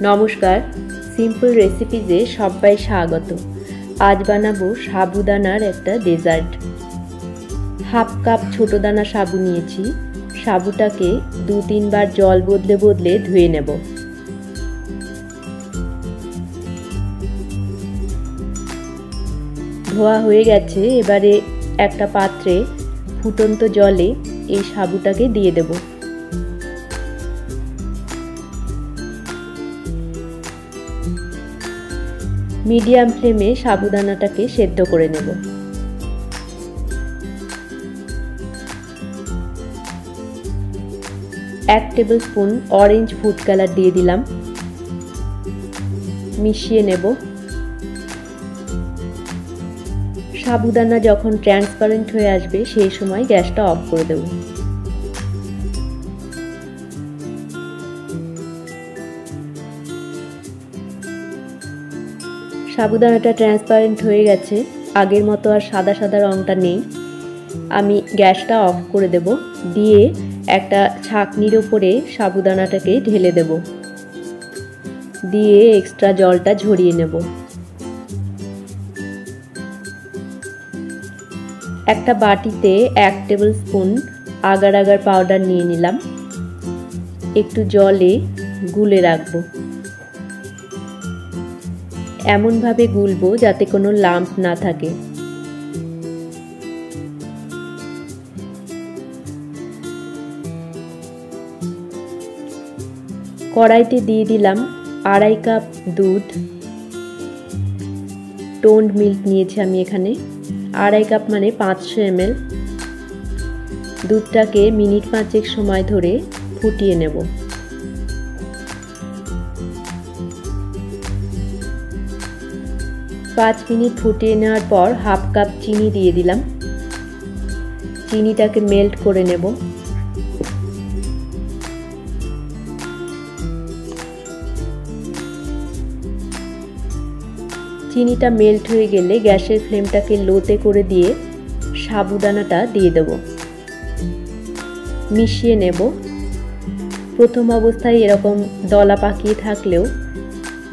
নমস্কার, সিম্পল রেসিপিজে সবাই স্বাগত। আজ বানাবো সাবুদানার একটা ডেজার্ট। হাফ কাপ ছোট দানা সাবু নিয়েছি। সাবুটাকে 2-3 বার জল বদলে বদলে ধুয়ে নেব। ধোয়া হয়ে গেছে। এবারে একটা পাত্রে ফুটন্ত জলে এই সাবুটাকে দিয়ে দেব। মিডিয়াম ফ্লেমে সাবুদানাটাকে সেদ্ধ করে নেব। এক table spoon orange food colour দিয়ে দিলাম। মিশিয়ে নেব। সাবুদানা যখন ট্রান্সপারেন্ট হয়ে আসবে সেই সময় গ্যাসটা অফ করে দেব। সাবুদানাটা ট্রান্সপারেন্ট হয়ে গেছে। আগের মতো আর সাদা সাদা রঙটা নেই। আমি গ্যাসটা অফ করে দেব। দিয়ে একটা ছাঁকনির উপরে সাবুদানাটাকে ঢেলে দেব। দিয়ে এক্সট্রা জলটা ঝরিয়ে নেব। একটা বাটিতে 1 table spoon agar agar powder নিয়ে নিলাম। একটু জলে গুলে রাখবো। এমনভাবে গুলবো যাতে কোনো লাম্প না থাকে। কড়াইতে দিয়ে দিলাম 2.5 কাপ দুধ। টোন্ড মিল্ক নিয়েছি আমি এখানে। 2.5 কাপ মানে 500 ml। দুধটাকে মিনিট 5 সময় ধরে ফুটিয়ে নেব। পাঁচ মিনিট ফুটিয়ে নেওয়ার পর হাফ কাপ চিনি দিয়ে দিলাম। চিনিটাকে মেল্ট করে নেব। চিনিটা মেল্ট হয়ে গেলে গ্যাসের ফ্লেমটাকে লোতে করে দিয়ে সাবুদানাটা দিয়ে দেব। মিশিয়ে নেব। প্রথম অবস্থায় এরকম দলা পাকিয়ে থাকলেও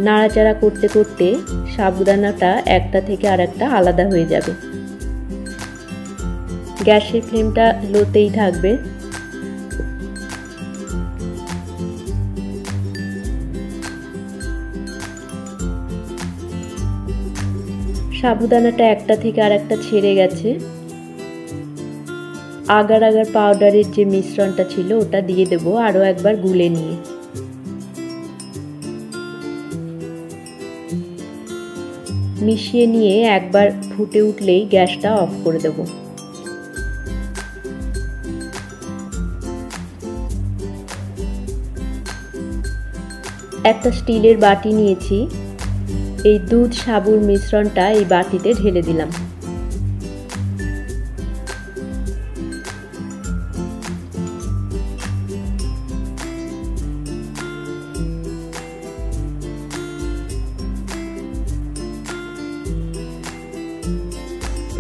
নাড়াচাড়া করতে করতে সাবুদানাটা একটা থেকে আরেকটা আলাদা হয়ে যাবে। গ্যাসের ফ্লেমটা লোতেই থাকবে। সাবুদানাটা একটা থেকে আরেকটা ছেড়ে গেছে। আগার আগার পাউডারের যে মিশ্রণটা ছিল ওটা দিয়ে দেব আরো একবার গুলে নিয়ে। মিশিয়ে নিয়ে একবার ফুটে উঠলেই গ্যাসটা অফ করে দেব। একটা স্টিলের বাটি নিয়েছি। এই দুধ সাবুর মিশ্রণটা এই বাটিতে ঢেলে দিলাম।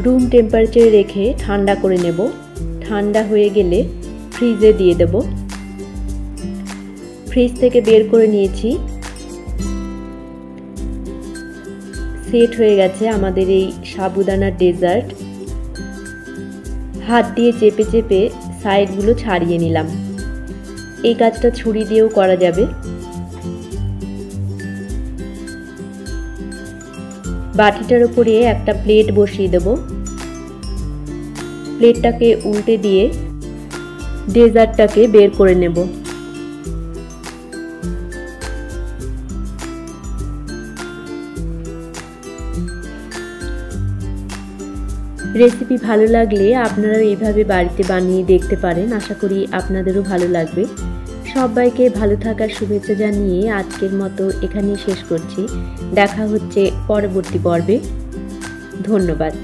রুম টেম্পারেচারে রেখে ঠান্ডা করে নেব। ঠান্ডা হয়ে গেলে ফ্রিজে দিয়ে দেব। ফ্রিজ থেকে বের করে নিয়েছি। সেট হয়ে গেছে আমাদের এই সাবুদানার ডেজার্ট। হাত দিয়ে চেপে চেপে সাইডগুলো ছাড়িয়ে নিলাম। এই কাজটা ছুরি দিয়েও করা যাবে। বাটিটার উপরে একটা প্লেট বসিয়ে দেব। প্লেটটাকে উল্টে দিয়ে ডেজার্টটাকে বের করে নেব। রেসিপি ভালো লাগলে আপনারাও এইভাবে বাড়িতে বানিয়ে দেখতে পারেন। আশা করি আপনাদেরও ভালো লাগবে। সবাইকে ভালো থাকার শুভেচ্ছা জানিয়ে আজকের মতো এখানেই শেষ করছি। দেখা হচ্ছে পরবর্তী পর্বে। ধন্যবাদ।